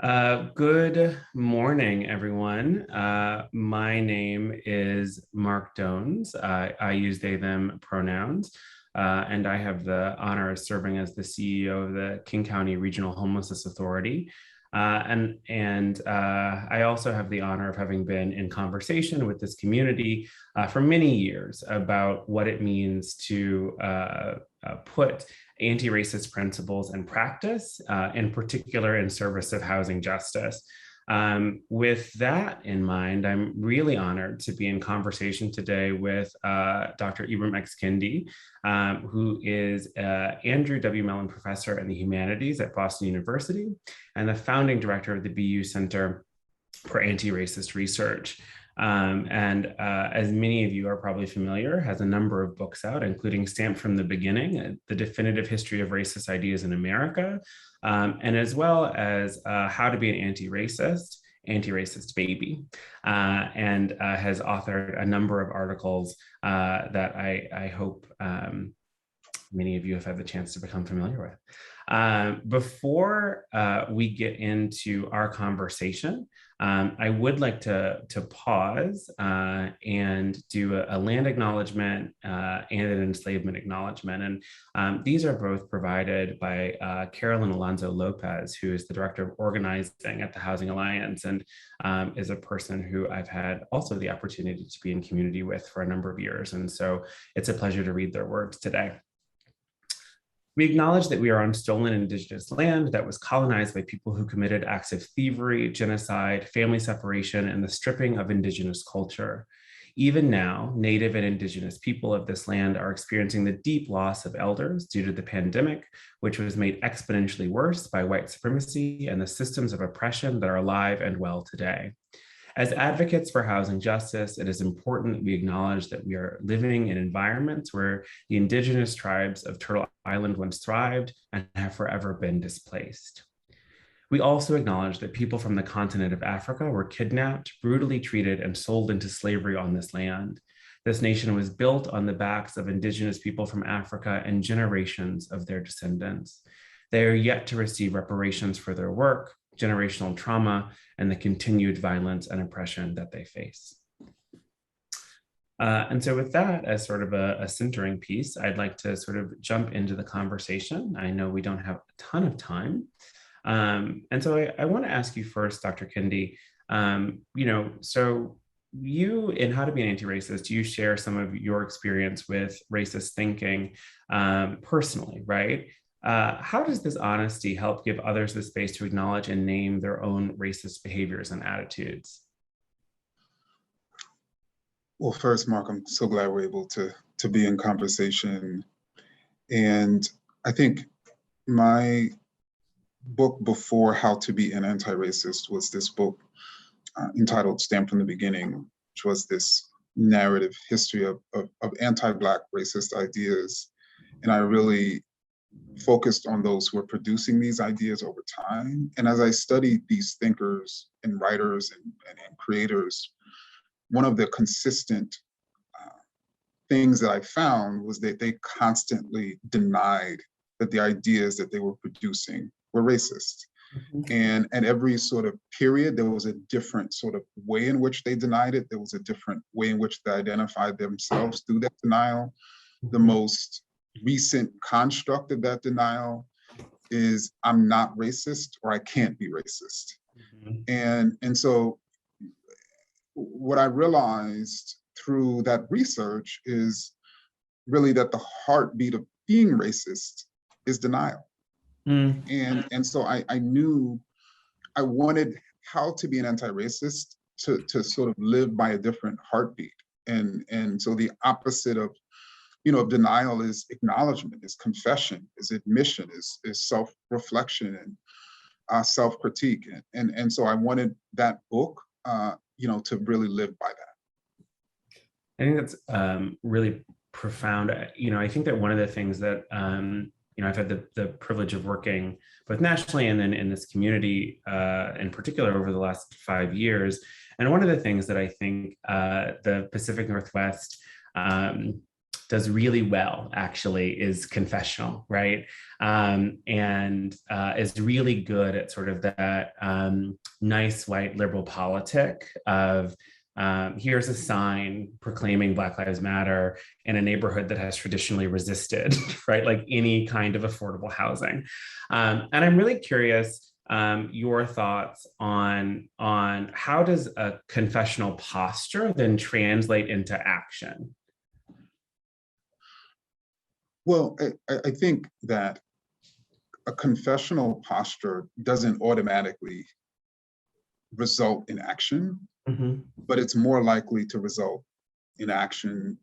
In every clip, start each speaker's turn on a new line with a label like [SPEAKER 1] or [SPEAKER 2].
[SPEAKER 1] Good morning, everyone. My name is Mark Dones. I use they, them pronouns, and I have the honor of serving as the CEO of the King County Regional Homelessness Authority. I also have the honor of having been in conversation with this community for many years about what it means to put anti-racist principles and practice, in particular in service of housing justice. With that in mind, I'm really honored to be in conversation today with Dr. Ibram X. Kendi, who is Andrew W. Mellon Professor in the Humanities at Boston University and the founding director of the BU Center for Anti-Racist Research. As many of you are probably familiar, has a number of books out, including Stamped from the Beginning, The Definitive History of Racist Ideas in America, and as well as How to Be an Anti-Racist Baby, and has authored a number of articles that I hope many of you have had the chance to become familiar with. Before we get into our conversation, I would like to pause and do a land acknowledgement and an enslavement acknowledgement. And these are both provided by Carolyn Alonzo Lopez, who is the Director of Organizing at the Housing Alliance and is a person who I've had also the opportunity to be in community with for a number of years. And so it's a pleasure to read their words today. We acknowledge that we are on stolen Indigenous land that was colonized by people who committed acts of thievery, genocide, family separation, and the stripping of Indigenous culture. Even now, Native and Indigenous people of this land are experiencing the deep loss of elders due to the pandemic, which was made exponentially worse by white supremacy and the systems of oppression that are alive and well today. As advocates for housing justice, it is important we acknowledge that we are living in environments where the Indigenous tribes of Turtle Island once thrived and have forever been displaced. We also acknowledge that people from the continent of Africa were kidnapped, brutally treated, and sold into slavery on this land. This nation was built on the backs of Indigenous people from Africa and generations of their descendants. They are yet to receive reparations for their work, generational trauma, and the continued violence and oppression that they face. And so with that as sort of a centering piece, I'd like to sort of jump into the conversation. I know we don't have a ton of time. And so I want to ask you first, Dr. Kendi, so you in How to Be an Anti-Racist, you share some of your experience with racist thinking personally, right? How does this honesty help give others the space to acknowledge and name their own racist behaviors and attitudes?
[SPEAKER 2] Well, first, Mark, I'm so glad we're able to be in conversation. And I think my book before How to Be an Anti-Racist was this book entitled Stamped from the Beginning, which was this narrative history of anti-Black racist ideas. And I really focused on those who are producing these ideas over time. And as I studied these thinkers and writers and creators, one of the consistent things that I found was that they constantly denied that the ideas that they were producing were racist. Mm-hmm. And at every sort of period, there was a different sort of way in which they denied it. There was a different way in which they identified themselves through that denial. The most recent construct of that denial is I'm not racist or I can't be racist. Mm-hmm. And so what I realized through that research is really that the heartbeat of being racist is denial. Mm. And so I knew I wanted How to Be an Anti-Racist to sort of live by a different heartbeat. And so the opposite of denial is acknowledgement, is confession, is admission, is self-reflection and self-critique. And so I wanted that book, to really live by that.
[SPEAKER 1] I think that's really profound. I think that one of the things that, I've had the privilege of working both nationally and then in this community in particular over the last 5 years. And one of the things that I think the Pacific Northwest does really well, actually, is confessional, right? And is really good at sort of that nice white liberal politic of here's a sign proclaiming Black Lives Matter in a neighborhood that has traditionally resisted, right? Like any kind of affordable housing. And I'm really curious your thoughts on how does a confessional posture then translate into action?
[SPEAKER 2] Well, I think that a confessional posture doesn't automatically result in action,
[SPEAKER 1] Mm-hmm.
[SPEAKER 2] but it's more likely to result in action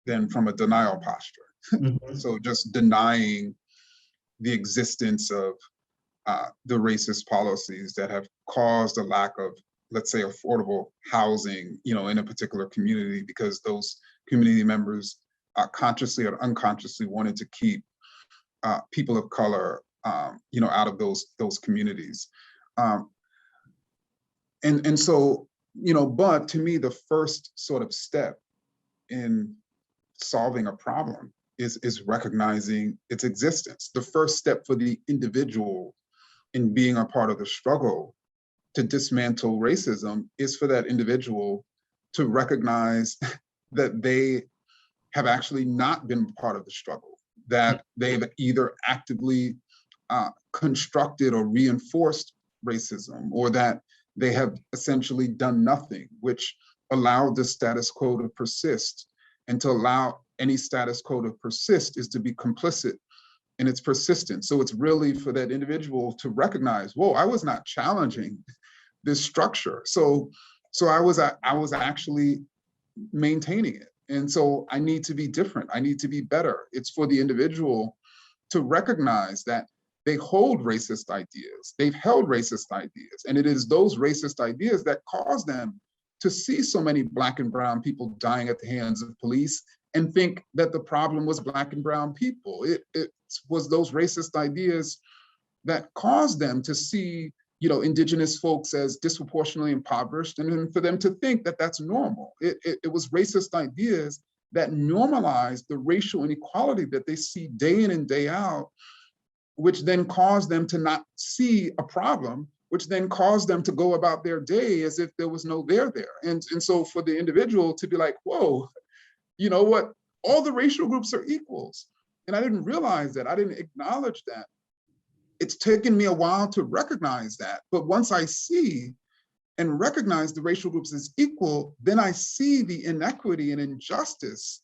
[SPEAKER 2] than from a denial posture.
[SPEAKER 1] Mm-hmm.
[SPEAKER 2] So just denying the existence of the racist policies that have caused a lack of, let's say, affordable housing, in a particular community, because those community members consciously or unconsciously wanted to keep people of color, out of those communities. And so, but to me, the first sort of step in solving a problem is recognizing its existence. The first step for the individual in being a part of the struggle to dismantle racism is for that individual to recognize that they have actually not been part of the struggle, that they've either actively constructed or reinforced racism, or that they have essentially done nothing, which allowed the status quo to persist. And to allow any status quo to persist is to be complicit in its persistence. So it's really for that individual to recognize, whoa, I was not challenging this structure. So I was actually maintaining it. And so I need to be different. I need to be better. It's for the individual to recognize that they hold racist ideas. They've held racist ideas. And it is those racist ideas that cause them to see so many Black and brown people dying at the hands of police and think that the problem was Black and brown people. It was those racist ideas that caused them to see, Indigenous folks as disproportionately impoverished, and then for them to think that that's normal. It was racist ideas that normalized the racial inequality that they see day in and day out, which then caused them to not see a problem, which then caused them to go about their day as if there was no there there. And so for the individual to be like, whoa, you know what? All the racial groups are equals. And I didn't realize that. I didn't acknowledge that. It's taken me a while to recognize that. But once I see and recognize the racial groups as equal, then I see the inequity and injustice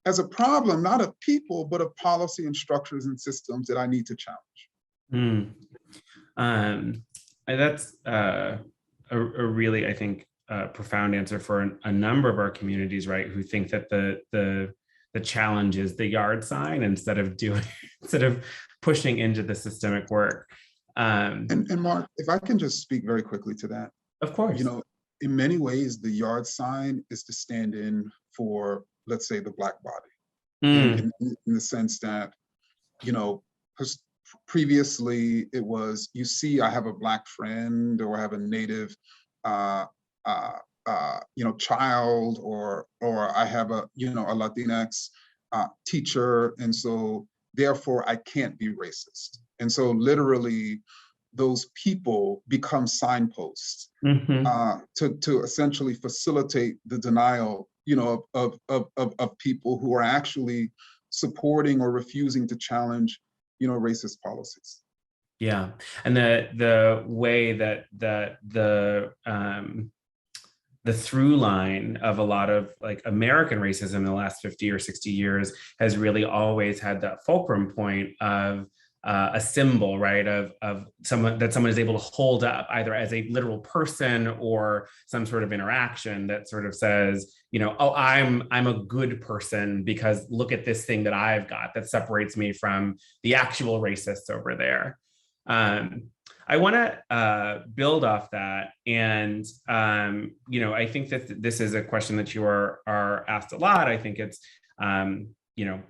[SPEAKER 2] as a problem, not of people, but of policy and structures and systems that I need to challenge.
[SPEAKER 1] And that's a really, I think, profound answer for a number of our communities, right? Who think that the challenge is the yard sign instead of pushing into the systemic work.
[SPEAKER 2] And Mark, if I can just speak very quickly to that.
[SPEAKER 1] Of course.
[SPEAKER 2] In many ways, the yard sign is to stand in for, let's say, the Black body. In the sense that, previously it was, you see, I have a Black friend, or I have a Native child, or I have a Latinx teacher, and so therefore I can't be racist. And so literally those people become signposts to essentially facilitate the denial, of people who are actually supporting or refusing to challenge, racist policies.
[SPEAKER 1] Yeah, and the way that the through line of a lot of like American racism in the last 50 or 60 years has really always had that fulcrum point of a symbol, right, of someone is able to hold up either as a literal person or some sort of interaction that sort of says, oh, I'm a good person because look at this thing that I've got that separates me from the actual racists over there. I want to build off that, and I think that this is a question that you are asked a lot. I think it's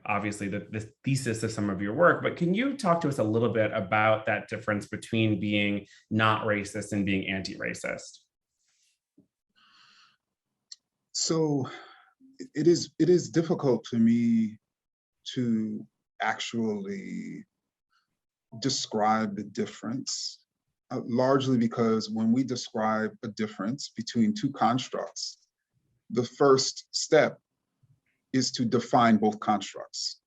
[SPEAKER 1] obviously the thesis of some of your work, but can you talk to us a little bit about that difference between being not racist and being anti-racist?
[SPEAKER 2] So it is difficult for me to actually describe the difference, largely because when we describe a difference between two constructs, the first step is to define both constructs.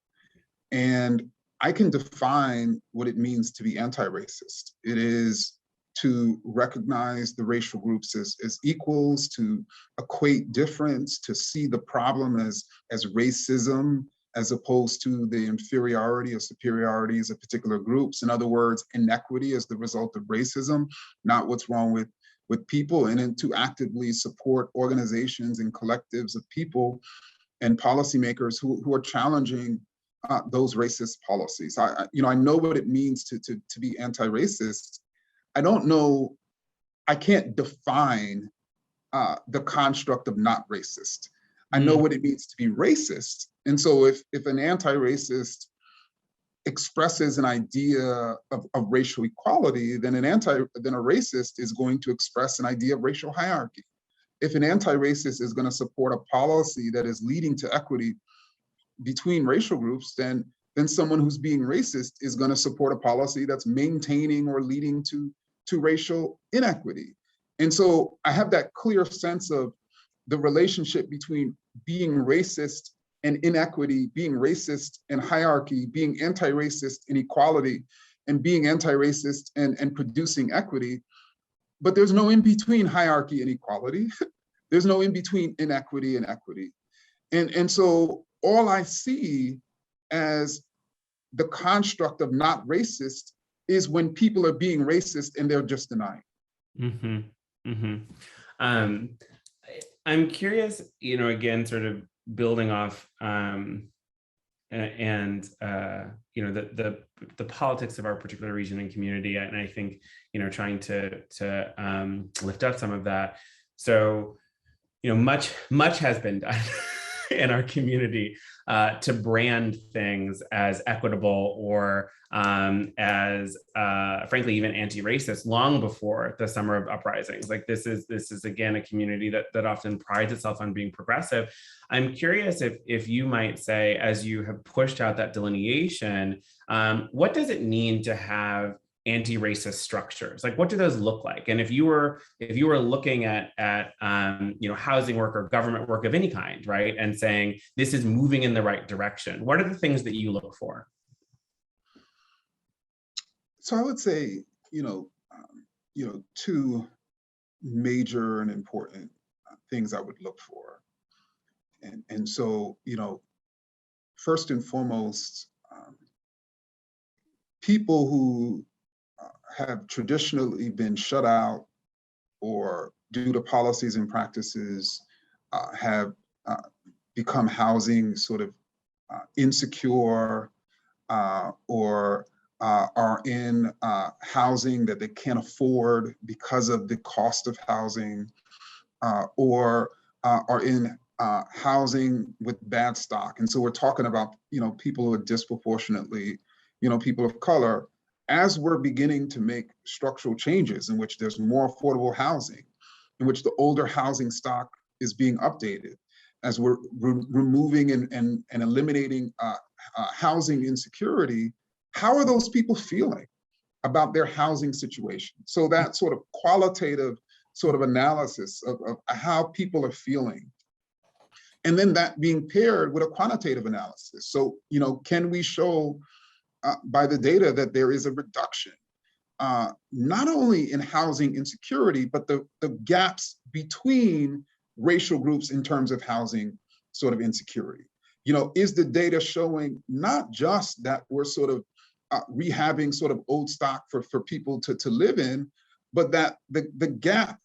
[SPEAKER 2] And I can define what it means to be anti-racist. It is to recognize the racial groups as equals, to equate difference, to see the problem as racism, as opposed to the inferiority or superiorities of particular groups. In other words, inequity as the result of racism, not what's wrong with people, and then to actively support organizations and collectives of people and policymakers who are challenging those racist policies. I know what it means to be anti-racist. I don't know, I can't define the construct of not racist. I know what it means to be racist. And so if an anti-racist expresses an idea of racial equality, then a racist is going to express an idea of racial hierarchy. If an anti-racist is going to support a policy that is leading to equity between racial groups, then someone who's being racist is going to support a policy that's maintaining or leading to racial inequity. And so I have that clear sense of the relationship between being racist and inequity, being racist and hierarchy, being anti-racist and equality, and being anti-racist and producing equity. But there's no in between hierarchy and equality. There's no in between inequity and equity. And so all I see as the construct of not racist is when people are being racist and they're just denying.
[SPEAKER 1] Mm-hmm. Mm-hmm. I'm curious, again, sort of building off and the politics of our particular region and community, and I think trying to lift up some of that. So much has been done in our community to brand things as equitable or as frankly even anti-racist long before the summer of uprisings. Like this is again a community that often prides itself on being progressive. I'm curious if you might say, as you have pushed out that delineation, what does it mean to have anti-racist structures? Like, what do those look like? And if you were looking at housing work or government work of any kind, right, and saying this is moving in the right direction, what are the things that you look for?
[SPEAKER 2] So I would say, two major and important things I would look for, and so first and foremost, people who have traditionally been shut out or due to policies and practices have become housing sort of insecure or are in housing that they can't afford because of the cost of housing, or are in housing with bad stock. And so we're talking about people who are disproportionately people of color. As we're beginning to make structural changes in which there's more affordable housing, in which the older housing stock is being updated, as we're removing and eliminating housing insecurity, how are those people feeling about their housing situation? So that sort of qualitative sort of analysis of how people are feeling. And then that being paired with a quantitative analysis. So, can we show by the data that there is a reduction, not only in housing insecurity, but the gaps between racial groups in terms of housing sort of insecurity? Is the data showing not just that we're sort of rehabbing sort of old stock for people to live in, but that the gap,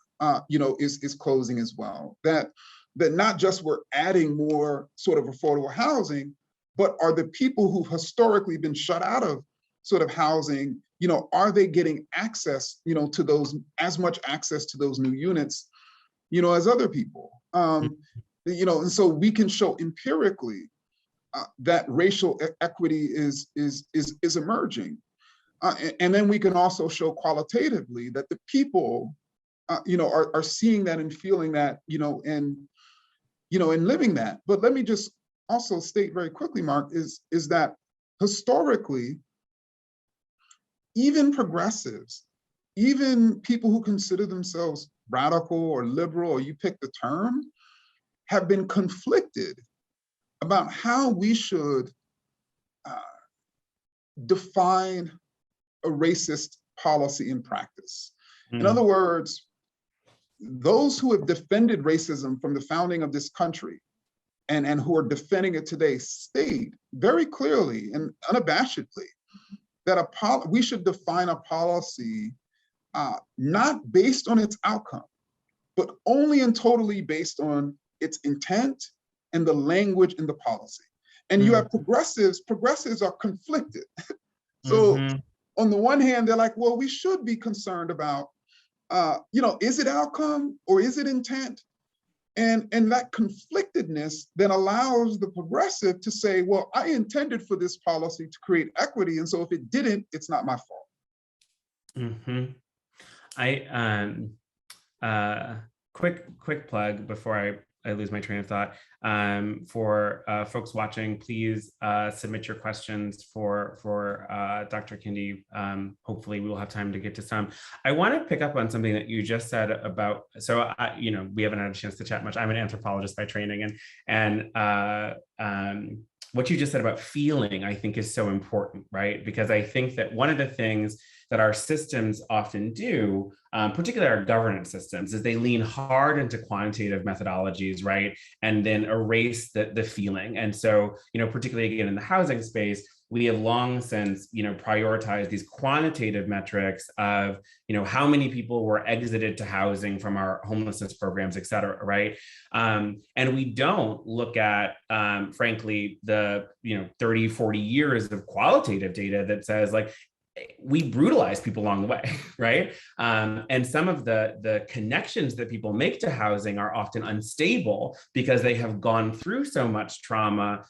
[SPEAKER 2] is closing as well? That not just we're adding more sort of affordable housing, but are the people who've historically been shut out of sort of housing, are they getting access, to those, as much access to those new units, as other people? And so we can show empirically that racial equity is emerging. And then we can also show qualitatively that the people, are seeing that and feeling that, and living that. But let me just also state very quickly, Mark, is that historically, even progressives, even people who consider themselves radical or liberal, or you pick the term, have been conflicted about how we should define a racist policy in practice. In other words, those who have defended racism from the founding of this country and who are defending it today state very clearly and unabashedly that we should define a policy not based on its outcome, but only and totally based on its intent and the language in the policy. And you have progressives are conflicted. So on the one hand, they're like, well, we should be concerned about, is it outcome or is it intent? And that conflictedness then allows the progressive to say, well, I intended for this policy to create equity. And so if it didn't, it's not my fault.
[SPEAKER 1] Quick plug before I lose my train of thought. For folks watching, please submit your questions for Dr. Kendi. Hopefully we will have time to get to some. I want to pick up on something that you just said about, so we haven't had a chance to chat much. I'm an anthropologist by training, and what you just said about feeling, I think, is so important, right? Because I think that one of the things that our systems often do, particularly our governance systems, is they lean hard into quantitative methodologies, right? And then erase the feeling. And so, particularly again in the housing space, we have long since, prioritized these quantitative metrics of, how many people were exited to housing from our homelessness programs, et cetera, right? And we don't look at, frankly, the, 30, 40 years of qualitative data that says, like, we brutalize people along the way, right? And some of the connections that people make to housing are often unstable because they have gone through so much trauma,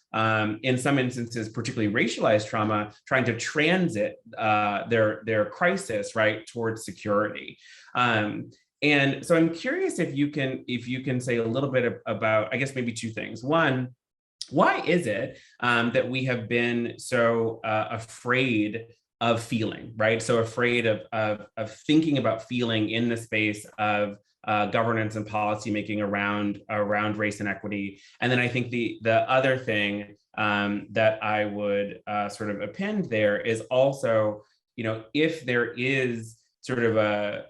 [SPEAKER 1] in some instances, particularly racialized trauma, trying to transit their crisis, right, towards security. And so I'm curious if you can say a little bit about, I guess, maybe two things. One, why is it that we have been so afraid of feeling, right? So afraid of thinking about feeling in the space of governance and policymaking around race and equity. And then I think the other thing that I would sort of append there is also, if there is sort of a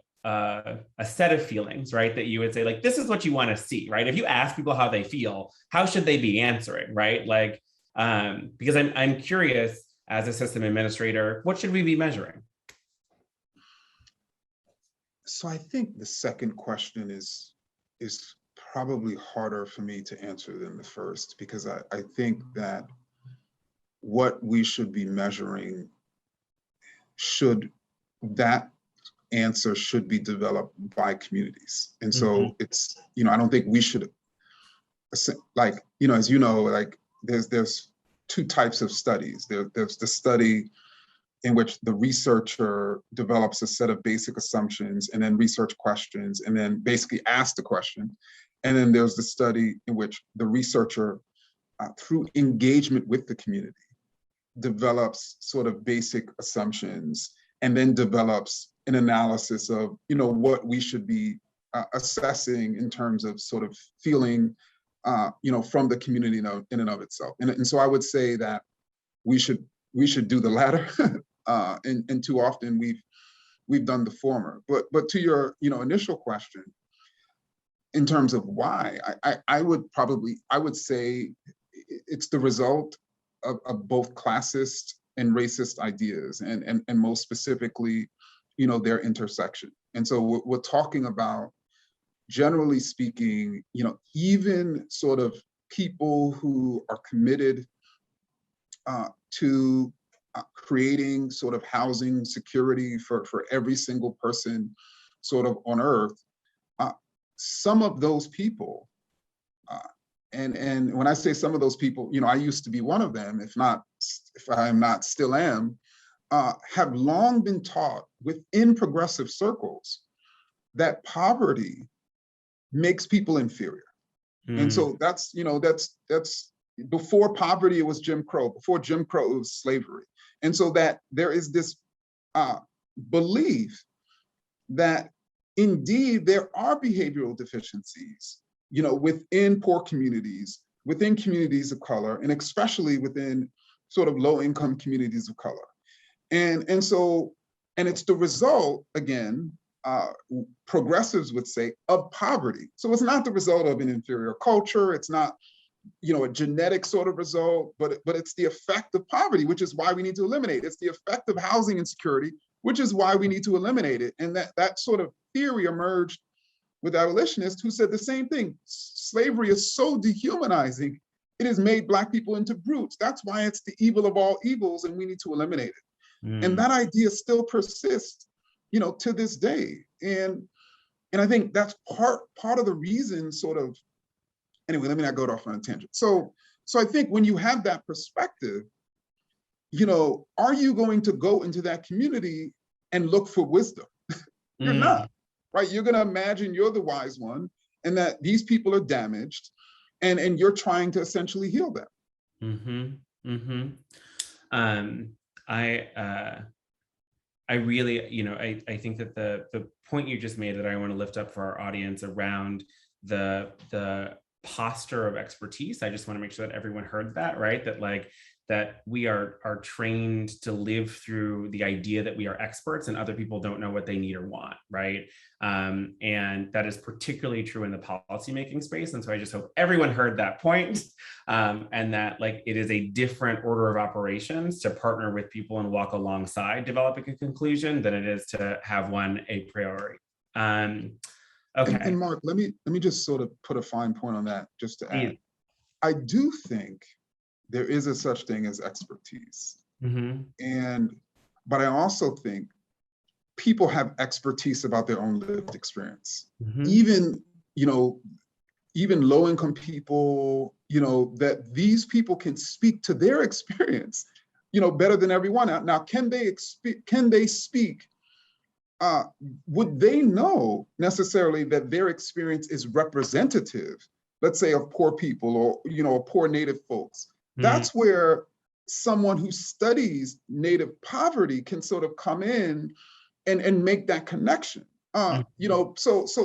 [SPEAKER 1] set of feelings, right, that you would say, like, this is what you want to see, right? If you ask people how they feel, how should they be answering, right? Like, because I'm curious, as a system administrator, what should we be measuring?
[SPEAKER 2] So I think the second question is probably harder for me to answer than the first, because I think that what we should be measuring that answer should be developed by communities. And so it's, I don't think we should, like, as you know, like there's two types of studies. There's the study in which the researcher develops a set of basic assumptions and then research questions and then basically asks the question. And then there's the study in which the researcher, through engagement with the community, develops sort of basic assumptions and then develops an analysis of, what we should be assessing in terms of sort of feeling from the community in and of itself. And so I would say that we should do the latter. And too often we've done the former. But to your initial question, in terms of why, I would say it's the result of both classist and racist ideas, and most specifically, their intersection. And so we're talking about, generally speaking, even sort of people who are committed to creating sort of housing security for every single person sort of on earth, some of those people, and when I say some of those people, I used to be one of them, if I am not, still am, have long been taught within progressive circles that poverty makes people inferior. And so that's Before poverty, it was Jim Crow. Before Jim Crow, it was slavery. And so that there is this belief that indeed there are behavioral deficiencies, within poor communities, within communities of color, and especially within sort of low-income communities of color. And it's the result, again, progressives would say, of poverty. So it's not the result of an inferior culture. It's not, a genetic sort of result, but it's the effect of poverty, which is why we need to eliminate it. It's the effect of housing insecurity, which is why we need to eliminate it. And that sort of theory emerged with abolitionists who said the same thing. Slavery is so dehumanizing. It has made Black people into brutes. That's why it's the evil of all evils, and we need to eliminate it. And that idea still persists, to this day. And I think that's part of the reason, sort of. Anyway, let me not go off on a tangent. So I think when you have that perspective, are you going to go into that community and look for wisdom? You're not, right? You're going to imagine you're the wise one, and that these people are damaged, and you're trying to essentially heal them.
[SPEAKER 1] I really, I think that the point you just made that I want to lift up for our audience around the posture of expertise, I just want to make sure that everyone heard that, right? That we are trained to live through the idea that we are experts and other people don't know what they need or want, right? And that is particularly true in the policymaking space. And so I just hope everyone heard that point, and that it is a different order of operations to partner with people and walk alongside developing a conclusion than it is to have one a priori. Okay.
[SPEAKER 2] And Mark, let me just sort of put a fine point on that, just to add. I do think there is a such thing as expertise. But I also think people have expertise about their own lived experience. Even low-income people, that these people can speak to their experience, better than everyone else. Now, can they speak? Would they know necessarily that their experience is representative, let's say, of poor people or poor Native folks? That's where someone who studies Native poverty can sort of come in and make that connection. So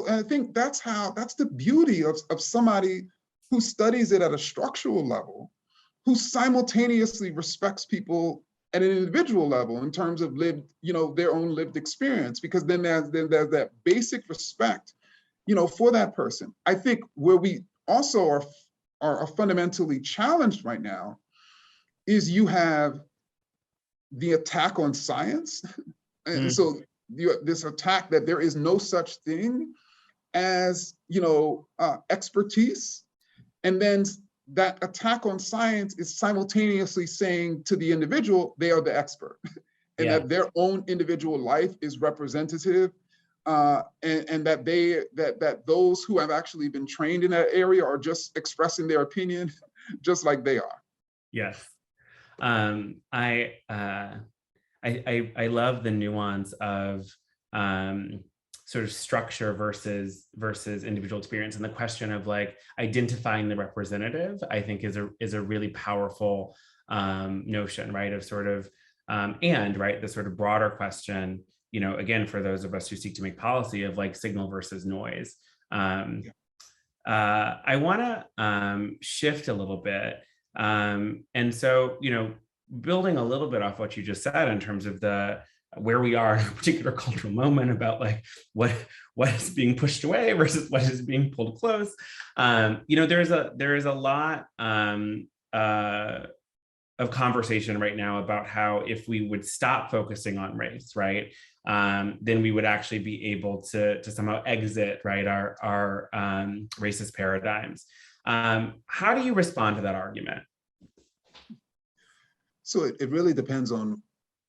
[SPEAKER 2] and I think that's the beauty of somebody who studies it at a structural level, who simultaneously respects people at an individual level in terms of their own lived experience, because then there's that basic respect, for that person. I think where we also are fundamentally challenged right now is you have the attack on science. And so this attack that there is no such thing as, expertise. And then that attack on science is simultaneously saying to the individual, they are the expert, and that their own individual life is representative, and that those who have actually been trained in that area are just expressing their opinion, just like they are.
[SPEAKER 1] Yes, I love the nuance of sort of structure versus individual experience, and the question of identifying the representative, I think is a really powerful notion, right? Of sort of and right, the sort of broader question, again, for those of us who seek to make policy, of signal versus noise. I want to shift a little bit, and so building a little bit off what you just said in terms of where we are in a particular cultural moment about what is being pushed away versus what is being pulled close. There is a lot of conversation right now about how if we would stop focusing on race, right, then we would actually be able to somehow exit, right, our racist paradigms. How do you respond to that argument?
[SPEAKER 2] So it really depends on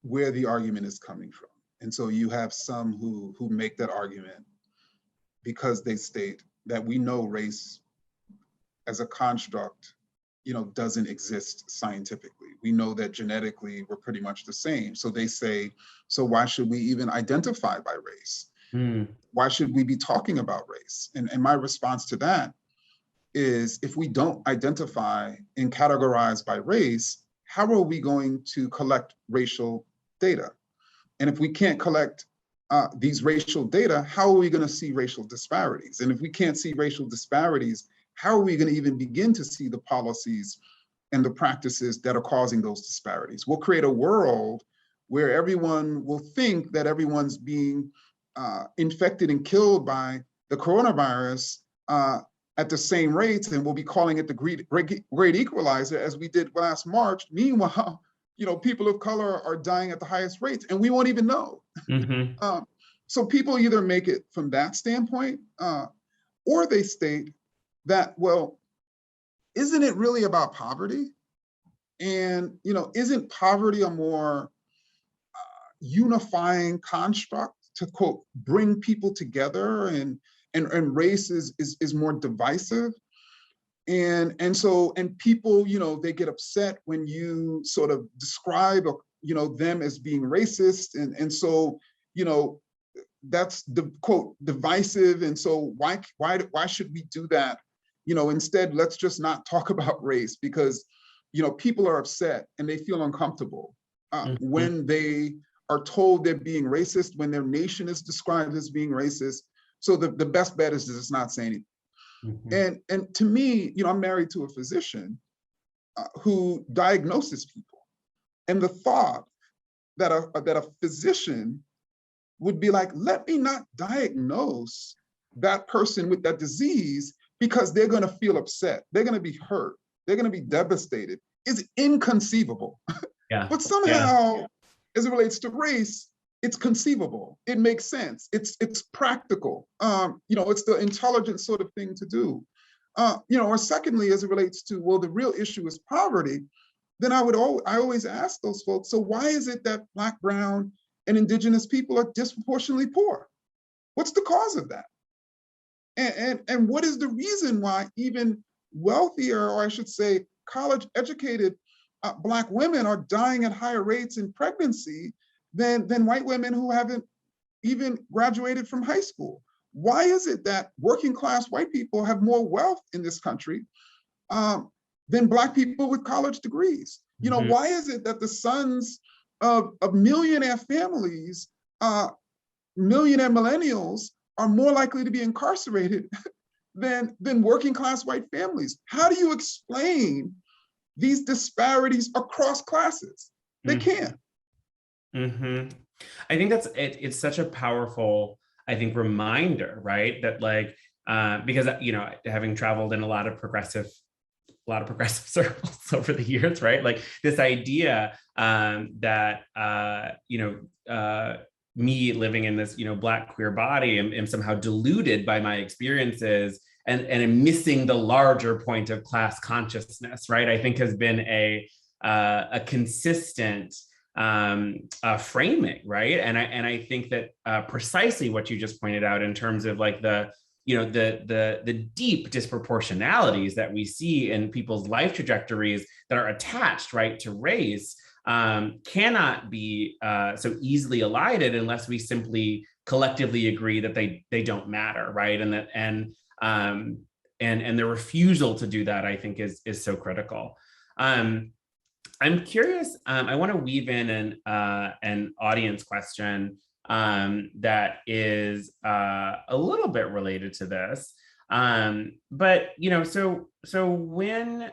[SPEAKER 2] where the argument is coming from. And so you have some who make that argument because they state that we know race as a construct, doesn't exist scientifically. We know that genetically we're pretty much the same. So they say, so why should we even identify by race? Why should we be talking about race? And my response to that is if we don't identify and categorize by race, how are we going to collect racial data? And if we can't collect these racial data, how are we going to see racial disparities? And if we can't see racial disparities, how are we going to even begin to see the policies and the practices that are causing those disparities? We'll create a world where everyone will think that everyone's being infected and killed by the coronavirus at the same rates, and we'll be calling it the great equalizer as we did last March. Meanwhile, people of color are dying at the highest rates, and we won't even know. Mm-hmm. So people either make it from that standpoint, or they state that, well, isn't it really about poverty? And isn't poverty a more unifying construct to, quote, bring people together, and race is more divisive? And so people, they get upset when you sort of describe, them as being racist. And so, that's the quote divisive. And so why should we do that? Instead, let's just not talk about race, because, people are upset and they feel uncomfortable when they are told they're being racist, when their nation is described as being racist. So the best bet is to just not say anything. Mm-hmm. And to me, I'm married to a physician who diagnoses people, and the thought that a physician would be like, let me not diagnose that person with that disease because they're going to feel upset, they're going to be hurt, they're going to be devastated, is inconceivable. Yeah. But somehow, as it relates to race, it's conceivable. It makes sense. It's practical. It's the intelligent sort of thing to do. Or secondly, as it relates to, well, the real issue is poverty, then I always ask those folks, so why is it that Black, brown, and indigenous people are disproportionately poor? What's the cause of that? And what is the reason why even wealthier, or I should say, college-educated Black women are dying at higher rates in pregnancy than white women who haven't even graduated from high school? Why is it that working class white people have more wealth in this country than Black people with college degrees? Mm-hmm. Why is it that the sons of millionaire families, millionaire millennials, are more likely to be incarcerated than working class white families? How do you explain these disparities across classes? They can't. Mm-hmm.
[SPEAKER 1] I think it's such a powerful, reminder, right? That because, having traveled in a lot of progressive circles over the years, right? Like this idea that, me living in this, Black queer body am somehow deluded by my experiences and am missing the larger point of class consciousness, right? I think has been a consistent framing, right? And I think that precisely what you just pointed out in terms of like the deep disproportionalities that we see in people's life trajectories that are attached, right, to race cannot be so easily elided unless we simply collectively agree that they don't matter, right? And the refusal to do that, I think, is so critical. I'm curious. I want to weave in an audience question that is a little bit related to this. But so when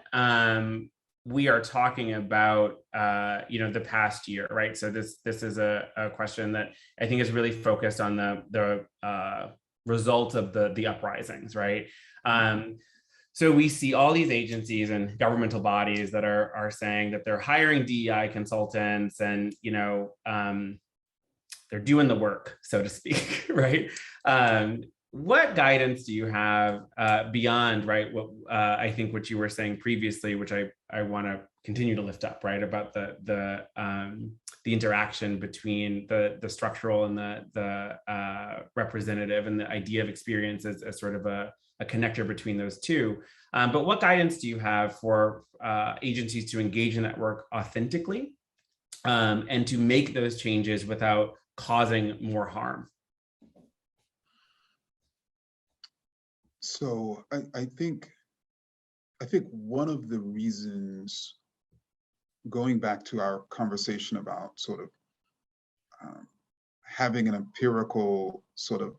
[SPEAKER 1] we are talking about the past year, right? So this is a question that I think is really focused on the result of the uprisings, right? So we see all these agencies and governmental bodies that are saying that they're hiring DEI consultants and they're doing the work, so to speak, right? What guidance do you have beyond, right, what I think what you were saying previously, which I want to continue to lift up, right, about the interaction between the structural and the representative, and the idea of experience as sort of a connector between those two. But what guidance do you have for agencies to engage in that work authentically and to make those changes without causing more harm?
[SPEAKER 2] So I think I think one of the reasons, going back to our conversation about sort of having an empirical sort of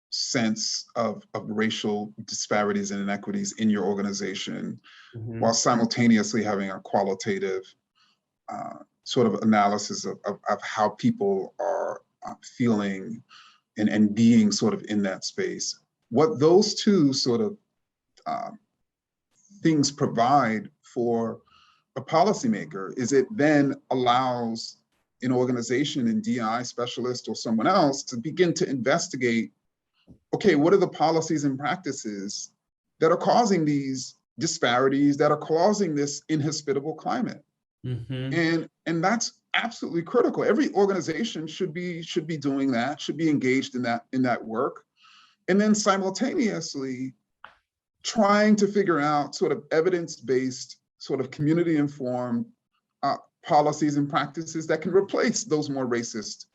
[SPEAKER 2] sense of racial disparities and inequities in your organization, while simultaneously having a qualitative sort of analysis of how people are feeling and being sort of in that space. What those two sort of things provide for a policymaker is it then allows an organization, and DI specialist or someone else, to begin to investigate, okay, what are the policies and practices that are causing these disparities, that are causing this inhospitable climate? And that's absolutely critical. Every organization should be doing that, should be engaged in that work. And then simultaneously trying to figure out sort of evidence-based, sort of community-informed policies and practices that can replace those more racist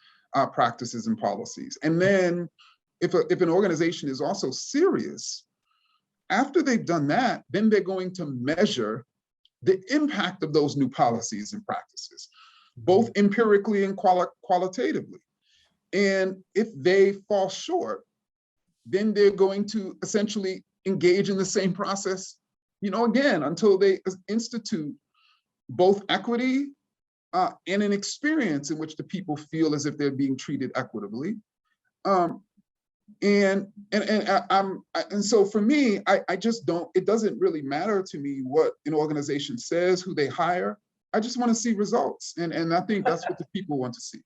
[SPEAKER 2] practices and policies. And then if an organization is also serious, after they've done that, then they're going to measure the impact of those new policies and practices, both empirically and qualitatively. And if they fall short, then they're going to essentially engage in the same process, again, until they institute both equity and an experience in which the people feel as if they're being treated equitably. And so for me, I just don't, it doesn't really matter to me what an organization says, who they hire. I just want to see results. And I think that's what the people want to see.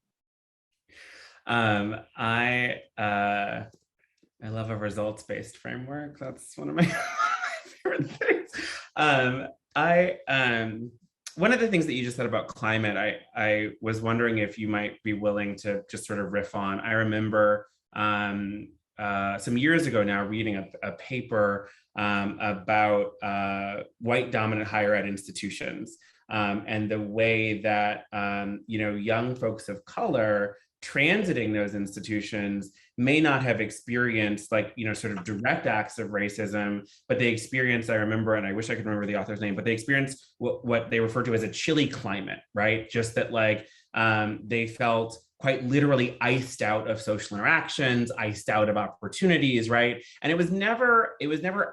[SPEAKER 1] I love a results-based framework. That's one of my favorite things. One of the things that you just said about climate, I was wondering if you might be willing to just sort of riff on. I remember some years ago now reading a paper about white dominant higher ed institutions and the way that young folks of color transiting those institutions may not have experienced sort of direct acts of racism, but they experienced, I remember, and I wish I could remember the author's name, but they experienced what they refer to as a chilly climate, right? Just that they felt quite literally iced out of social interactions, iced out of opportunities, right? And it was never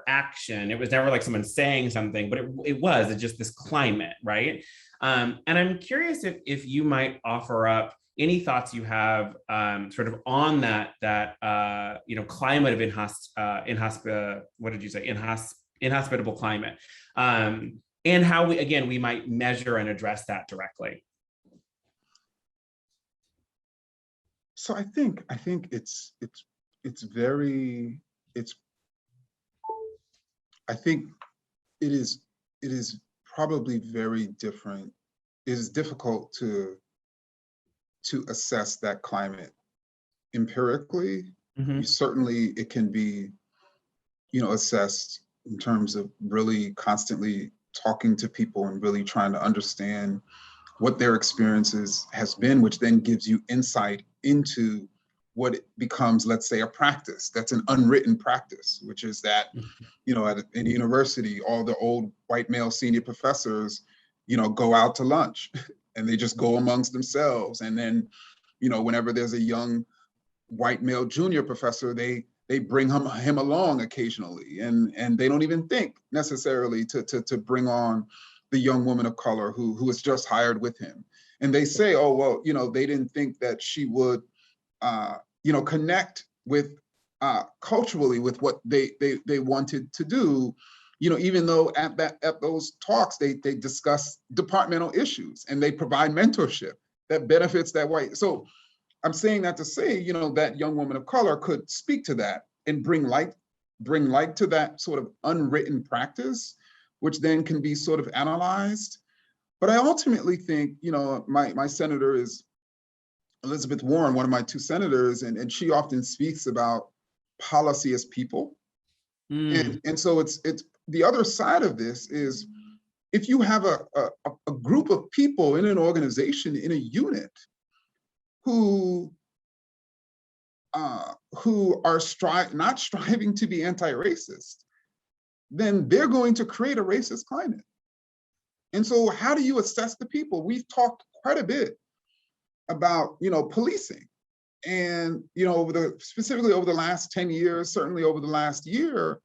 [SPEAKER 1] action. It was never like someone saying something, but it was just this climate, right? And I'm curious if you might offer up any thoughts you have sort of on that climate of inhospitable climate, and how we might measure and address that directly.
[SPEAKER 2] So I think it's I think it is probably very different. It is difficult to assess that climate empirically. Certainly it can be, assessed in terms of really constantly talking to people and really trying to understand what their experiences has been, which then gives you insight into what it becomes, let's say, a practice. That's an unwritten practice, which is that, in university, all the old white male senior professors, go out to lunch and they just go amongst themselves. And then, whenever there's a young white male junior professor, they bring him along occasionally. And they don't even think necessarily to bring on the young woman of color who was just hired with him. And they say, oh, well, they didn't think that she would, connect with culturally with what they wanted to do, even though at those talks, they discuss departmental issues and they provide mentorship that benefits that white. So I'm saying that to say, that young woman of color could speak to that and bring light to that sort of unwritten practice, which then can be sort of analyzed. But I ultimately think, my senator is Elizabeth Warren, one of my two senators, and she often speaks about policy as people. And so it's the other side of this is, if you have a group of people in an organization, in a unit, who are not striving to be anti-racist, then they're going to create a racist climate. And so how do you assess the people? We've talked quite a bit about, policing. And, specifically over the last 10 years, certainly over the last year,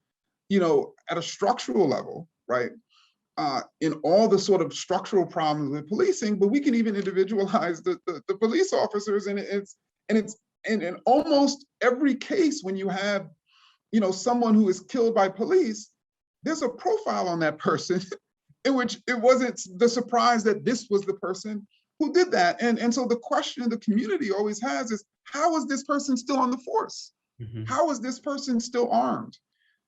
[SPEAKER 2] at a structural level, right? In all the sort of structural problems with policing, but we can even individualize the police officers, and it's in almost every case when you have, someone who is killed by police, there's a profile on that person in which it wasn't the surprise that this was the person who did that. And so the question the community always has is, how is this person still on the force?
[SPEAKER 1] Mm-hmm.
[SPEAKER 2] How is this person still armed?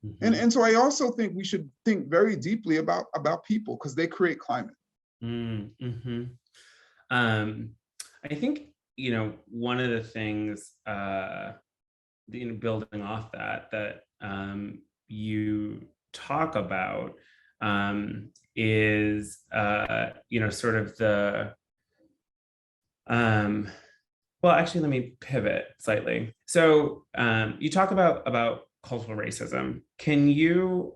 [SPEAKER 1] Mm-hmm.
[SPEAKER 2] And so I also think we should think very deeply about people, because they create climate.
[SPEAKER 1] Mm-hmm. I think, one of the things, building off that you talk about is, sort of the, well, actually, let me pivot slightly. So you talk about cultural racism. Can you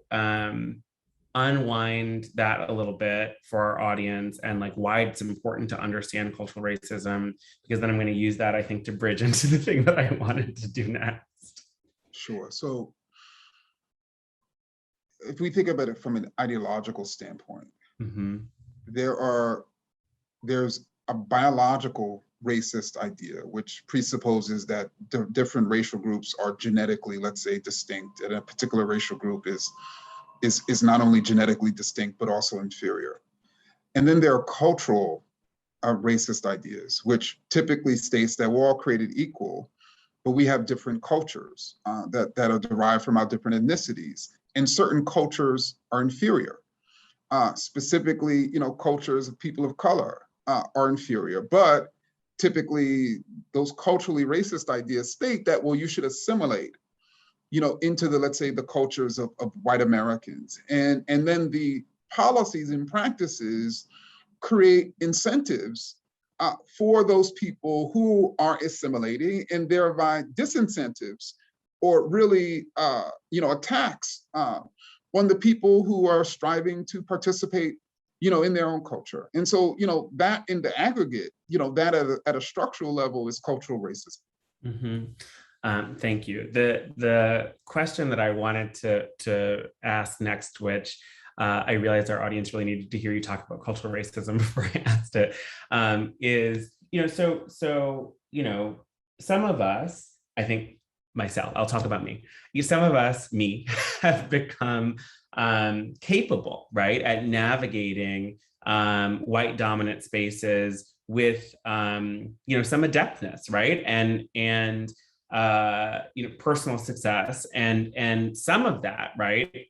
[SPEAKER 1] unwind that a little bit for our audience, and like why it's important to understand cultural racism? Because then I'm going to use that, I think, to bridge into the thing that I wanted to do next.
[SPEAKER 2] Sure. So if we think about it from an ideological standpoint,
[SPEAKER 1] Mm-hmm.
[SPEAKER 2] there's a biological racist idea, which presupposes that different racial groups are genetically, let's say, distinct, and a particular racial group is not only genetically distinct, but also inferior. And then there are cultural racist ideas, which typically states that we're all created equal, but we have different cultures that are derived from our different ethnicities, and certain cultures are inferior. Specifically, cultures of people of color are inferior, but typically those culturally racist ideas state that, well, you should assimilate, into the, let's say, the cultures of white Americans. And then the policies and practices create incentives for those people who are assimilating, and thereby disincentives or really, attacks on the people who are striving to participate, in their own culture. And so, that in the aggregate, that at a structural level is cultural racism.
[SPEAKER 1] Mm-hmm. Thank you. The question that I wanted to ask next, which I realized our audience really needed to hear you talk about cultural racism before I asked it, is, some of us, I think myself, I'll talk about me. Some of us, me, have become capable, right, at navigating white dominant spaces with, some adeptness, right, and personal success, and some of that, right,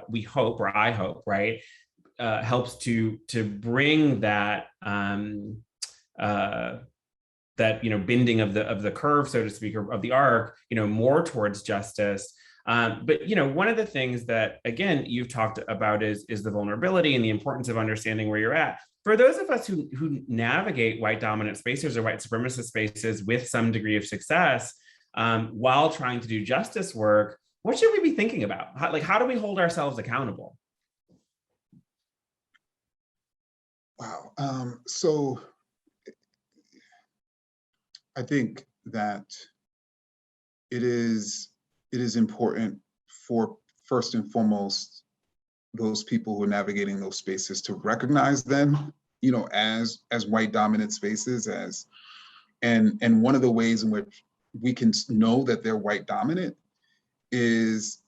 [SPEAKER 1] we hope, or I hope, right, helps to bring that that bending of the curve, so to speak, or of the arc, more towards justice. But one of the things that, again, you've talked about is the vulnerability and the importance of understanding where you're at. For those of us who navigate white dominant spaces or white supremacist spaces with some degree of success, while trying to do justice work, what should we be thinking about? How do we hold ourselves accountable?
[SPEAKER 2] Wow. So I think that it is important for, first and foremost, those people who are navigating those spaces to recognize them, as white dominant spaces, and one of the ways in which we can know that they're white dominant is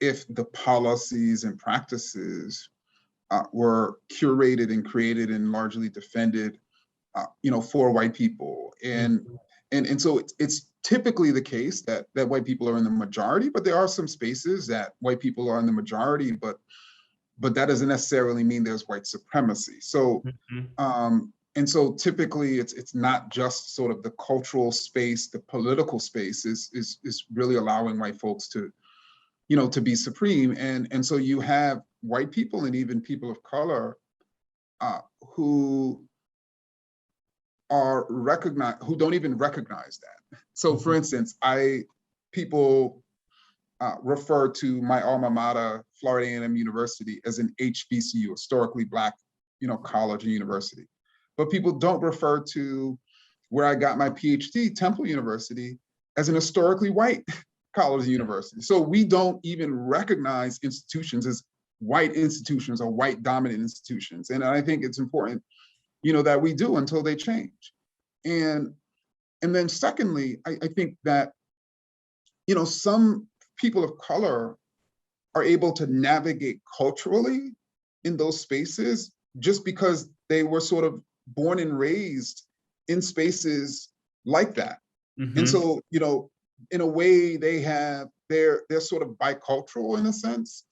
[SPEAKER 2] if the policies and practices were curated and created and largely defended, for white people. And so it's typically the case that white people are in the majority, but there are some spaces that white people are in the majority, but that doesn't necessarily mean there's white supremacy. So, and so typically it's not just sort of the cultural space, the political space is really allowing white folks to, to be supreme. And so you have white people and even people of color who don't even recognize that. So for instance, people refer to my alma mater, Florida A&M University, as an HBCU, historically Black, college and university. But people don't refer to where I got my Ph.D., Temple University, as an historically white college and university. So we don't even recognize institutions as white institutions or white dominant institutions. And I think it's important, that we do until they change. And then secondly, I think that, some people of color are able to navigate culturally in those spaces just because they were sort of born and raised in spaces like that. Mm-hmm. And so, in a way they're sort of bicultural in a sense.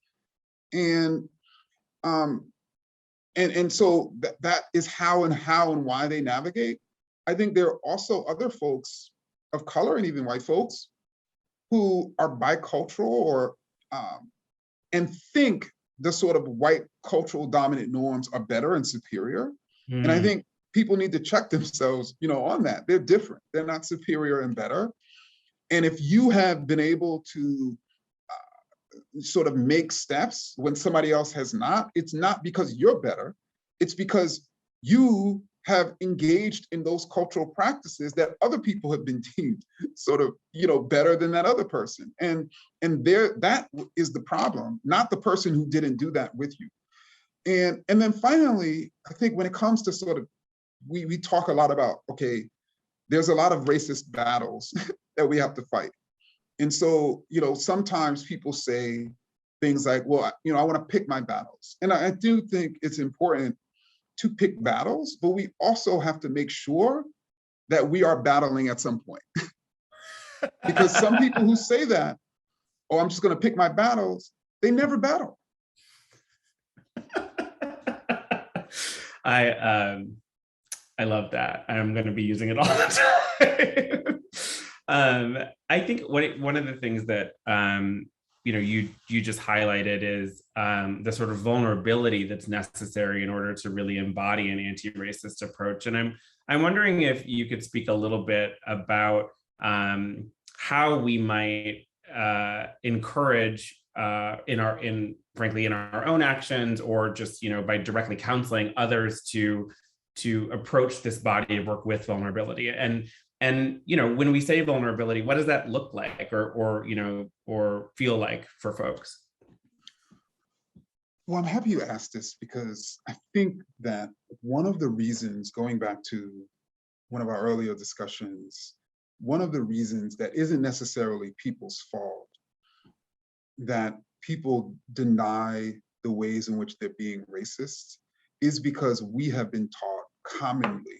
[SPEAKER 2] And so that is how and why they navigate. I think there are also other folks of color and even white folks who are bicultural or and think the sort of white cultural dominant norms are better and superior. And I think people need to check themselves, on that. They're different. They're not superior and better. And if you have been able to sort of make steps when somebody else has not, it's not because you're better. It's because you have engaged in those cultural practices that other people have been deemed sort of, better than that other person. And that is the problem, not the person who didn't do that with you. And then finally, I think when it comes to sort of, we talk a lot about, okay, there's a lot of racist battles that we have to fight. And so, sometimes people say things like, well, I want to pick my battles. And I do think it's important to pick battles, but we also have to make sure that we are battling at some point. Because some people who say that, oh, I'm just going to pick my battles, they never battle.
[SPEAKER 1] I love that. I'm going to be using it all the time. I think one of the things that you just highlighted is the sort of vulnerability that's necessary in order to really embody an anti-racist approach. And I'm wondering if you could speak a little bit about how we might encourage frankly in our own actions, or just by directly counseling others to approach this body of work with vulnerability. And when we say vulnerability, what does that look like or feel like for folks?
[SPEAKER 2] Well, I'm happy you asked this, because I think that one of the reasons, going back to one of our earlier discussions, one of the reasons that isn't necessarily people's fault, that people deny the ways in which they're being racist, is because we have been taught commonly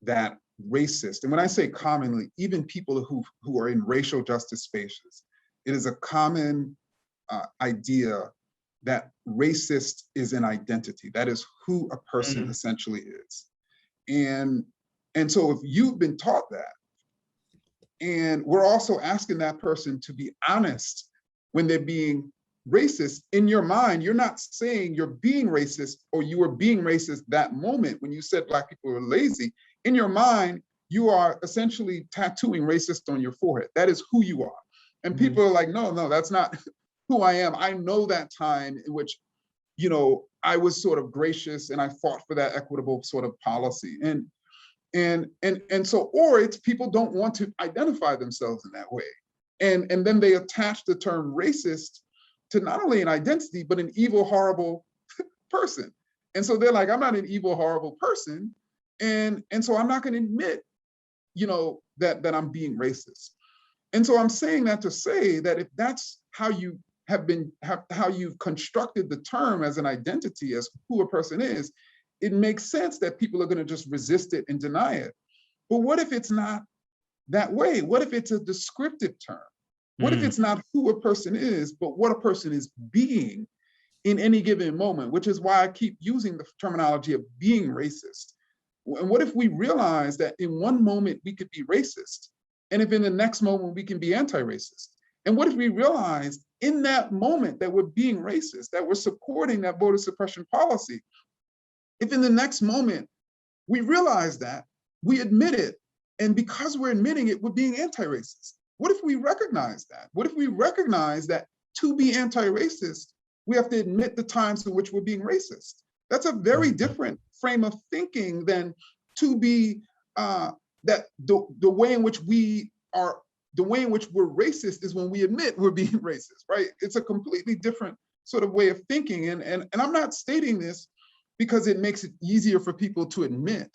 [SPEAKER 2] that racist, and when I say commonly, even people who are in racial justice spaces, it is a common idea that racist is an identity. That is who a person essentially is. And so if you've been taught that, and we're also asking that person to be honest when they're being racist, in your mind, you're not saying you're being racist or you were being racist that moment when you said Black people were lazy. In your mind, you are essentially tattooing racist on your forehead. That is who you are. And people are like, no, that's not who I am. I know that time in which, I was sort of gracious and I fought for that equitable sort of policy. And so, or it's people don't want to identify themselves in that way. And then they attach the term racist to not only an identity, but an evil, horrible person. And so they're like, I'm not an evil, horrible person. And so I'm not going to admit, that I'm being racist. And so I'm saying that to say that if that's how you how you've constructed the term as an identity, as who a person is, it makes sense that people are going to just resist it and deny it. But what if it's not that way? What if it's a descriptive term? What if it's not who a person is, but what a person is being in any given moment, which is why I keep using the terminology of being racist. And what if we realize that in one moment we could be racist, and if in the next moment we can be anti-racist? And what if we realize in that moment that we're being racist, that we're supporting that voter suppression policy, if in the next moment we realize that, we admit it, and because we're admitting it, we're being anti-racist. What if we recognize that? What if we recognize that to be anti-racist, we have to admit the times in which we're being racist? That's a very different frame of thinking than to be that the way in which we're racist is when we admit we're being racist, right? It's a completely different sort of way of thinking. And I'm not stating this because it makes it easier for people to admit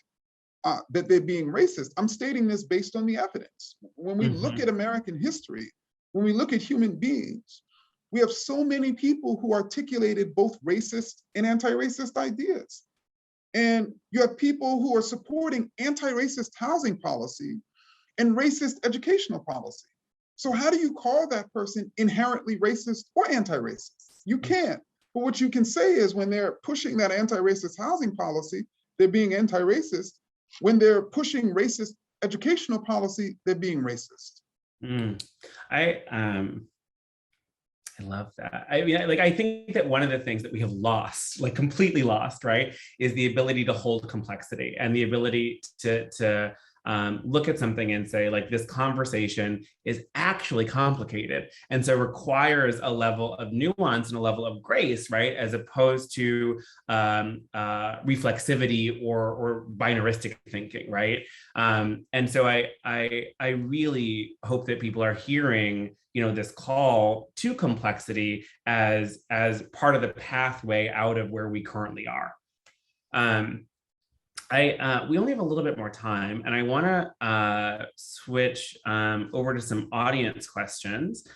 [SPEAKER 2] that they're being racist. I'm stating this based on the evidence. When we look at American history, when we look at human beings, we have so many people who articulated both racist and anti-racist ideas. And you have people who are supporting anti-racist housing policy and racist educational policy. So how do you call that person inherently racist or anti-racist? You can't. But what you can say is when they're pushing that anti-racist housing policy, they're being anti-racist. When they're pushing racist educational policy, they're being racist.
[SPEAKER 1] I love that. I mean, like, I think that one of the things that we have lost, like completely lost, right, is the ability to hold complexity and the ability to look at something and say, like, this conversation is actually complicated. And so requires a level of nuance and a level of grace, right? As opposed to reflexivity or binaristic thinking, right? And so I really hope that people are hearing, you know, this call to complexity as part of the pathway out of where we currently are. We only have a little bit more time, and I want to switch over to some audience questions.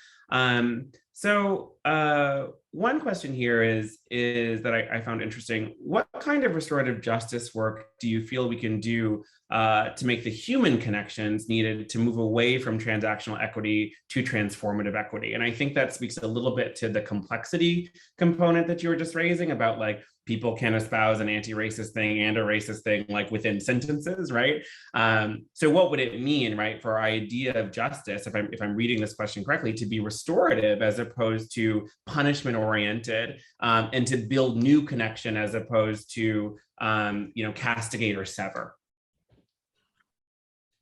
[SPEAKER 1] So one question here is that I found interesting. What kind of restorative justice work do you feel we can do to make the human connections needed to move away from transactional equity to transformative equity? And I think that speaks a little bit to the complexity component that you were just raising about, like, people can espouse an anti-racist thing and a racist thing, like, within sentences, right? So what would it mean, right, for our idea of justice, if I'm reading this question correctly, to be restorative as opposed to punishment oriented, and to build new connection as opposed to, you know, castigate or sever?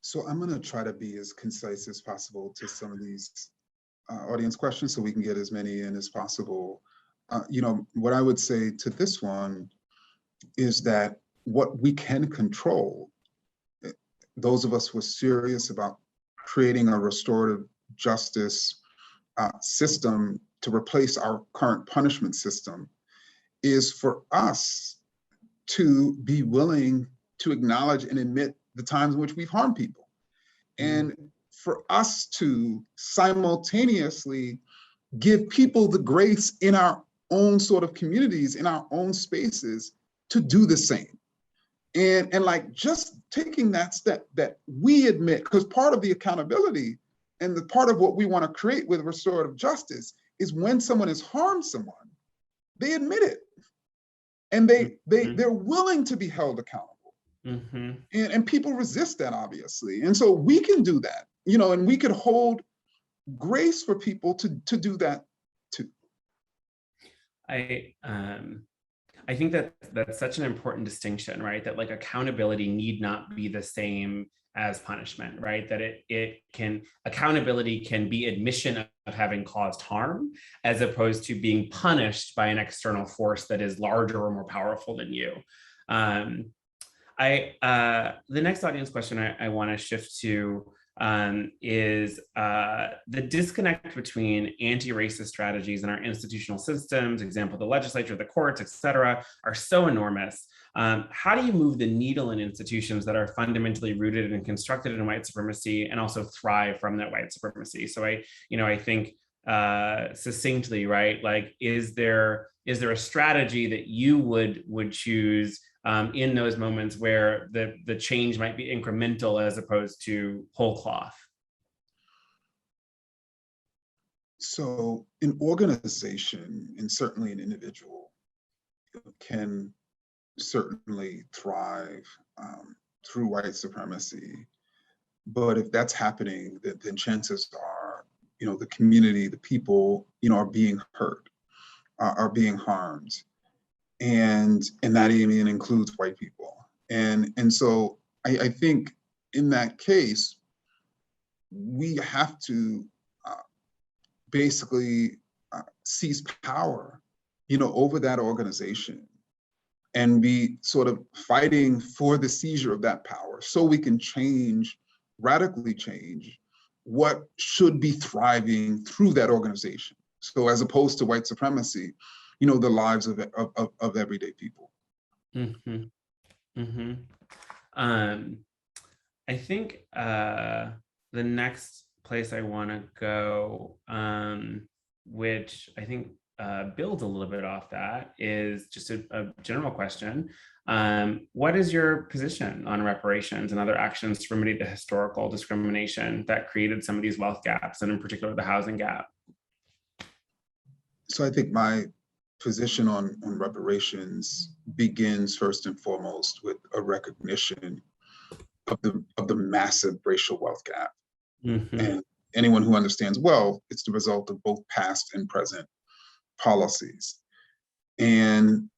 [SPEAKER 2] So I'm going to try to be as concise as possible to some of these audience questions so we can get as many in as possible. You know, what I would say to this one is that what we can control, those of us who are serious about creating a restorative justice system to replace our current punishment system, is for us to be willing to acknowledge and admit the times in which we've harmed people. And for us to simultaneously give people the grace in our own sort of communities, in our own spaces, to do the same. And like, just taking that step that we admit, because part of the accountability and the part of what we want to create with restorative justice is when someone has harmed someone, they admit it. And they're willing to be held accountable. And people resist that, obviously. And so we can do that, you know, and we could hold grace for people to do that too.
[SPEAKER 1] I think that that's such an important distinction, right? That, like, accountability need not be the same as punishment, right? That accountability can be admission of having caused harm, as opposed to being punished by an external force that is larger or more powerful than you. The next audience question I want to shift to is the disconnect between anti-racist strategies in our institutional systems, example, the legislature, the courts, et cetera, are so enormous. How do you move the needle in institutions that are fundamentally rooted and constructed in white supremacy and also thrive from that white supremacy? So I think succinctly, right, like, is there a strategy that you would choose in those moments where the change might be incremental as opposed to whole cloth?
[SPEAKER 2] So an organization, and certainly an individual, can certainly thrive through white supremacy. But if that's happening, then chances are, you know, the community, the people, you know, are being hurt, are being harmed. And that even includes white people. And so I think in that case, we have to basically seize power, over that organization and be sort of fighting for the seizure of that power so we can radically change what should be thriving through that organization. So as opposed to white supremacy, the lives of everyday people.
[SPEAKER 1] Mm-hmm. Mm-hmm. I think the next place I want to go, which I think builds a little bit off that, is just a general question. What is your position on reparations and other actions to remedy the historical discrimination that created some of these wealth gaps, and in particular the housing gap?
[SPEAKER 2] So I think my position on reparations begins first and foremost with a recognition of the massive racial wealth gap.
[SPEAKER 1] Mm-hmm.
[SPEAKER 2] And anyone who understands wealth, it's the result of both past and present policies. And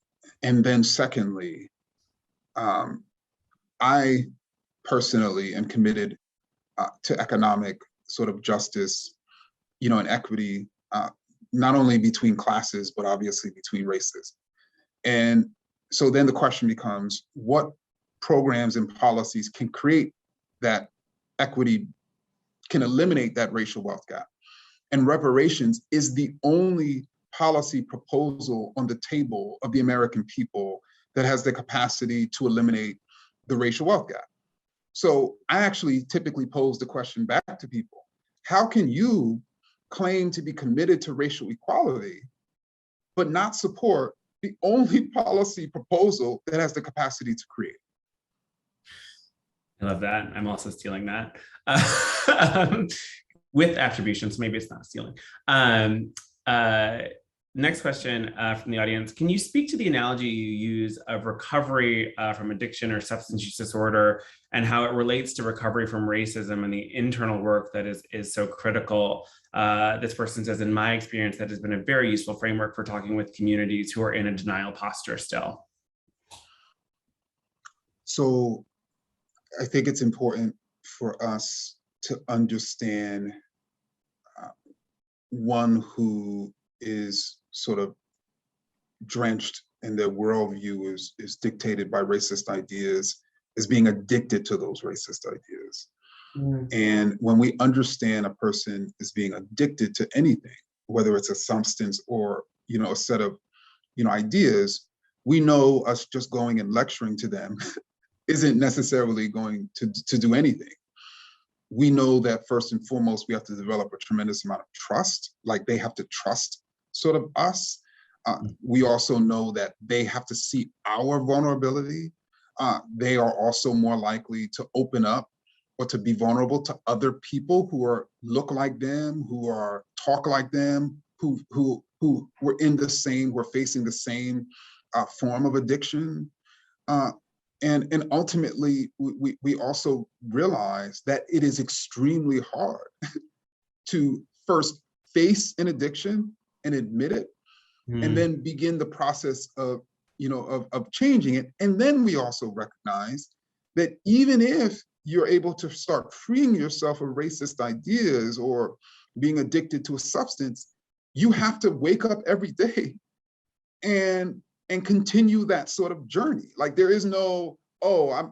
[SPEAKER 2] then secondly, I personally am committed to economic sort of justice, and equity, not only between classes, but obviously between races. And so then the question becomes, what programs and policies can create that equity, can eliminate that racial wealth gap? And reparations is the only policy proposal on the table of the American people that has the capacity to eliminate the racial wealth gap. So I actually typically pose the question back to people: how can you claim to be committed to racial equality, but not support the only policy proposal that has the capacity to create?
[SPEAKER 1] I love that. I'm also stealing that. With attributions, maybe it's not stealing. Next question from the audience. Can you speak to the analogy you use of recovery from addiction or substance use disorder, and how it relates to recovery from racism and the internal work that is so critical? This person says, in my experience, that has been a very useful framework for talking with communities who are in a denial posture still.
[SPEAKER 2] So I think it's important for us to understand one who is sort of drenched and their worldview is dictated by racist ideas, is being addicted to those racist ideas. And when we understand a person is being addicted to anything, whether it's a substance or a set of ideas, we know us just going and lecturing to them isn't necessarily going to do anything. We know that first and foremost, we have to develop a tremendous amount of trust, like they have to trust sort of us. We also know that they have to see our vulnerability. They are also more likely to open up or to be vulnerable to other people who look like them, who talk like them, who were facing the same form of addiction. And ultimately, we also realize that it is extremely hard to first face an addiction and admit it, and then begin the process of changing it. And then we also recognize that even if you're able to start freeing yourself of racist ideas or being addicted to a substance, you have to wake up every day and continue that sort of journey. Like there is no, I've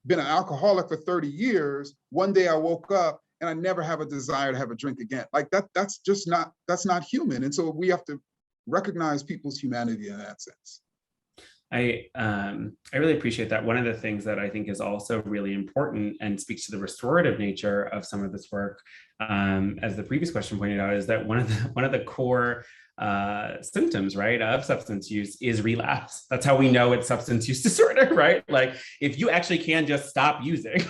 [SPEAKER 2] been an alcoholic for 30 years. One day I woke up and I never have a desire to have a drink again. Like that's not human. And so we have to recognize people's humanity in that sense.
[SPEAKER 1] I really appreciate that. One of the things that I think is also really important and speaks to the restorative nature of some of this work, as the previous question pointed out, is that one of the core symptoms, right, of substance use is relapse. That's how we know it's substance use disorder, right? Like if you actually can just stop using,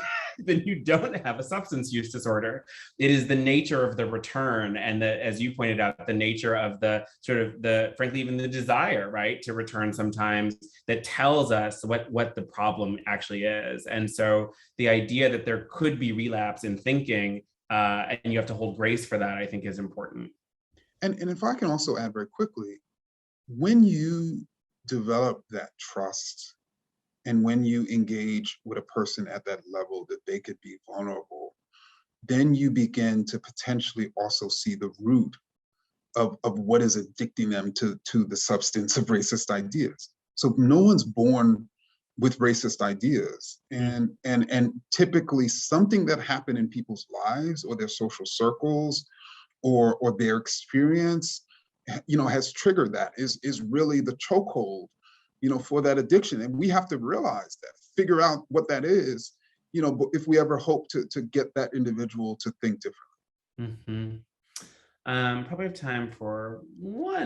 [SPEAKER 1] then you don't have a substance use disorder. It is the nature of the return, and as you pointed out, the nature of the sort of frankly, even the desire, right, to return sometimes, that tells us what the problem actually is. And so the idea that there could be relapse in thinking, and you have to hold grace for that, I think is important.
[SPEAKER 2] And if I can also add very quickly, when you develop that trust and when you engage with a person at that level that they could be vulnerable, then you begin to potentially also see the root of what is addicting them to the substance of racist ideas. So no one's born with racist ideas, and typically something that happened in people's lives or their social circles or their experience, has triggered that, is really the chokehold, for that addiction. And we have to realize that, figure out what that is, if we ever hope to get that individual to think differently.
[SPEAKER 1] Probably have time for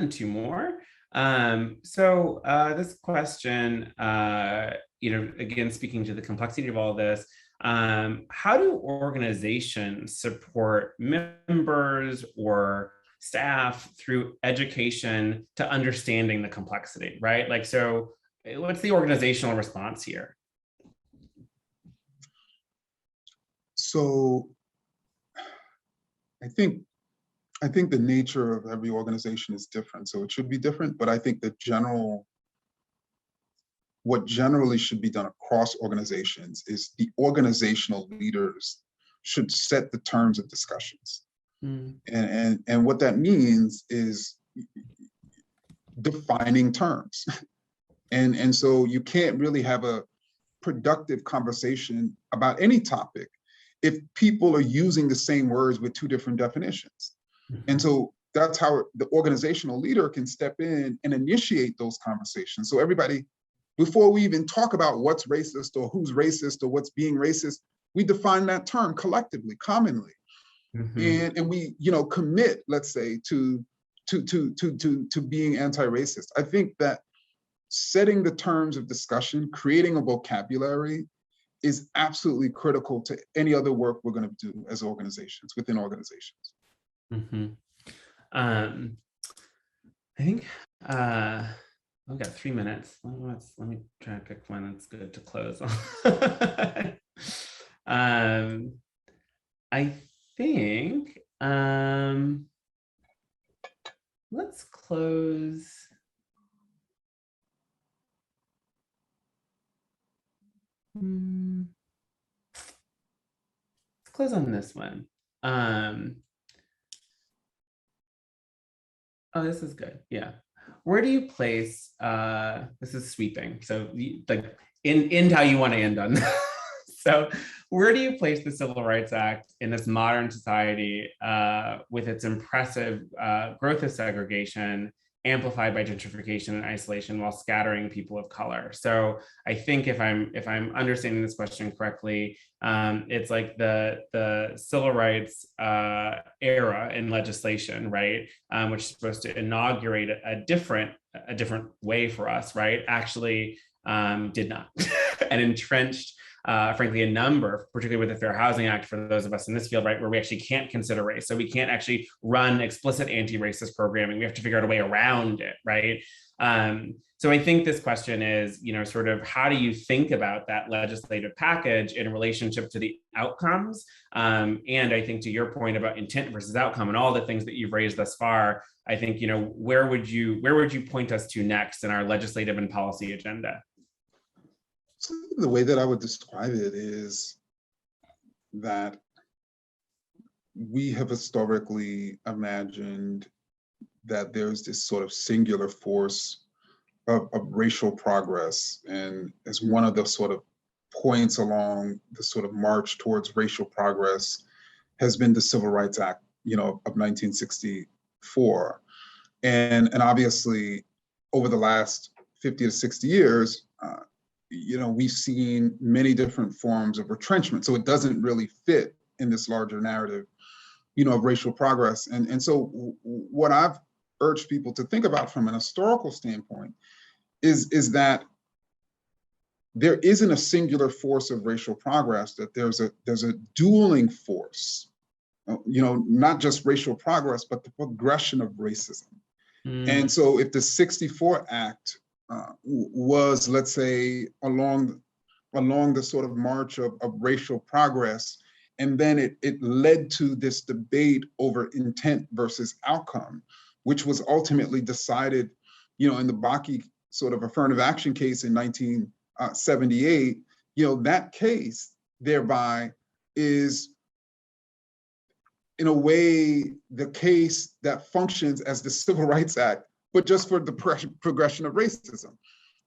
[SPEAKER 1] two more. This question, again, speaking to the complexity of all this, how do organizations support members or staff through education to understanding the complexity, right? Like, so what's the organizational response here?
[SPEAKER 2] So I think the nature of every organization is different, so it should be different. But I think what generally should be done across organizations is the organizational leaders should set the terms of discussions. And what that means is defining terms. And so you can't really have a productive conversation about any topic if people are using the same words with two different definitions. And so that's how the organizational leader can step in and initiate those conversations. So everybody, before we even talk about what's racist or who's racist or what's being racist, we define that term collectively, commonly. And we, commit, let's say, to being anti-racist. I think that setting the terms of discussion, creating a vocabulary, is absolutely critical to any other work we're going to do as organizations, within organizations.
[SPEAKER 1] I think we've got 3 minutes. Let me try to pick one that's good to close on. I think let's close. Let's close on this one. Oh, this is good. Yeah. Where do you place, this is sweeping. So like end how you want to end on that. So where do you place the Civil Rights Act in this modern society with its impressive growth of segregation, amplified by gentrification and isolation, while scattering people of color? So I think if I'm understanding this question correctly, it's like the civil rights era in legislation, right, which is supposed to inaugurate a different way for us, right, actually did not, and entrenched frankly, a number, particularly with the Fair Housing Act, for those of us in this field, right, where we actually can't consider race. So we can't actually run explicit anti-racist programming. We have to figure out a way around it, right? So I think this question is, sort of how do you think about that legislative package in relationship to the outcomes? And I think to your point about intent versus outcome and all the things that you've raised thus far, I think, where would you point us to next in our legislative and policy agenda?
[SPEAKER 2] So the way that I would describe it is that we have historically imagined that there's this sort of singular force of racial progress, and as one of the sort of points along the sort of march towards racial progress has been the Civil Rights Act, of 1964. And obviously over the last 50 to 60 years, we've seen many different forms of retrenchment. So it doesn't really fit in this larger narrative, of racial progress. And so what I've urged people to think about from an historical standpoint is that there isn't a singular force of racial progress, that there's a dueling force, not just racial progress, but the progression of racism. And so if the 64 Act was, let's say, along the sort of march of racial progress, and then it led to this debate over intent versus outcome, which was ultimately decided, in the Bakke sort of affirmative action case in 1978. That case thereby is in a way, the case that functions as the Civil Rights Act, but just for the progression of racism.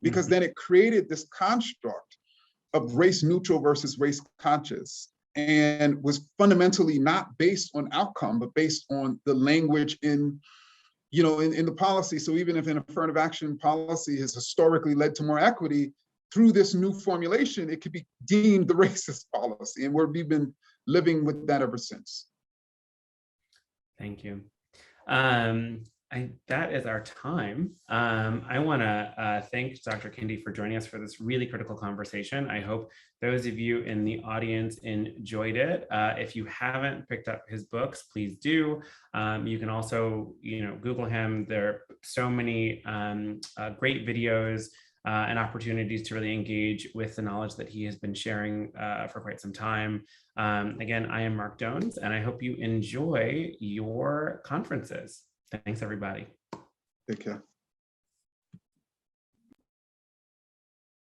[SPEAKER 2] Because then it created this construct of race neutral versus race conscious, and was fundamentally not based on outcome, but based on the language in the policy. So even if an affirmative action policy has historically led to more equity, through this new formulation, it could be deemed the racist policy. And we've been living with that ever since.
[SPEAKER 1] Thank you. That is our time. I want to thank Dr. Kendi for joining us for this really critical conversation. I hope those of you in the audience enjoyed it. If you haven't picked up his books, please do. You can also, Google him. There are so many great videos and opportunities to really engage with the knowledge that he has been sharing for quite some time. Again, I am Mark Jones, and I hope you enjoy your conferences. Thanks, everybody.
[SPEAKER 2] Take care.